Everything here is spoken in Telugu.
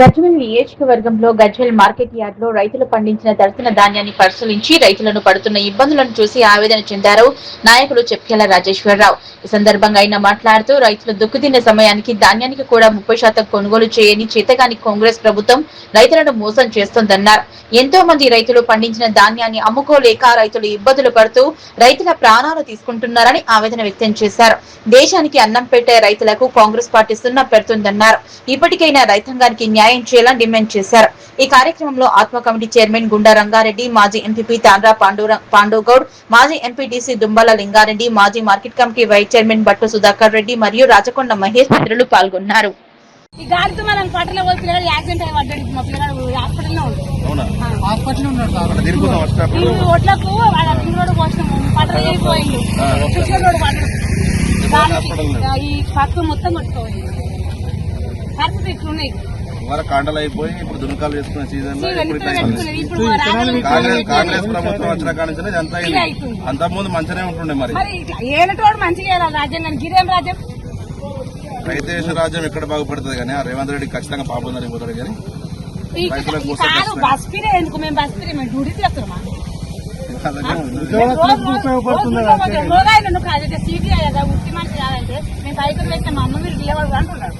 గజ్వేల్ నియోజకవర్గంలో గజ్వేల్ మార్కెట్ యార్డ్ లో రైతులు పండించిన దర్శన ధాన్యాన్ని పరిశీలించి రైతులను పడుతున్న ఇబ్బందులను చూసి ఆవేదన చెందారు నాయకులు చెప్కెళ్ల రాజేశ్వరరావు. ఈ సందర్భంగా ఆయన మాట్లాడుతూ రైతులు దుక్కుతిన్న సమయానికి ధాన్యానికి కూడా 30% కొనుగోలు చేయని చేతగాని కాంగ్రెస్ ప్రభుత్వం రైతులను మోసం చేస్తోందన్నారు. ఎంతో మంది రైతులు పండించిన ధాన్యాన్ని అమ్ముకోలేక రైతులు ఇబ్బందులు పడుతూ రైతుల ప్రాణాలు తీసుకుంటున్నారని ఆవేదన వ్యక్తం చేశారు. దేశానికి అన్నం పెట్టే రైతులకు కాంగ్రెస్ పార్టీ సున్నా పెడుతుందన్నారు. ఇప్పటికైనా రైతాంగానికి న్యాయం చేయాలని డిమాండ్ చేశారు. ఈ కార్యక్రమంలో ఆత్మ కమిటీ చైర్మన్ గుండా రంగారెడ్డి, మాజీ ఎంపీపీ తాండ్రా పాండుగౌడ్, మాజీ ఎంపీటీసీ దుంబల లింగారెడ్డి, మాజీ మార్కెట్ కమిటీ వైస్ చైర్మన్ బట్టు సుధాకర్ రెడ్డి మరియు రాచకొండ మహేష్ ఇతరులు పాల్గొన్నారు. ఈ గాలితో మనం పట్టలో పిల్లగాడు యాక్సిడెంట్ అయ్యి పడ్డాడు. మా పిల్లగాడు హాస్పిటల్లో ఒట్లకు రోడ్డు పోసినాము పట్టలు అయిపోయింది. ఈ పక్క మొత్తం కొట్టుకోవాలి. పరిస్థితి ఇట్లున్నాయి. కాండలు అయిపోయి ఇప్పుడు దునకాలు వేసుకునే సీజన్ కాంగ్రెస్ ప్రభుత్వం వచ్చిన కానించి అంత ముందు మంచిగానే ఉంటుండే. మరి ఏనటోడు మంచిగా రాజ్యాంగం గిరేం రాజ్యం రైతేశ రాజ్యం ఎక్కడ బాగుపడుతుంది కానీ ఆ రేవంత్ రెడ్డి ఖచ్చితంగా పాపం జరిగిపోతాడు. కానీ బస్ ఫీరే ఎందుకు? మేము బస్ ఫీరే మేము డ్యూటీ చేస్తున్నామా? సీటీ అయ్యా ఉత్తి మనిషి కాదంటే మేము బయటకు వెళ్తే మా అమ్మ మీరు పిల్లవాడు అంటున్నాడు.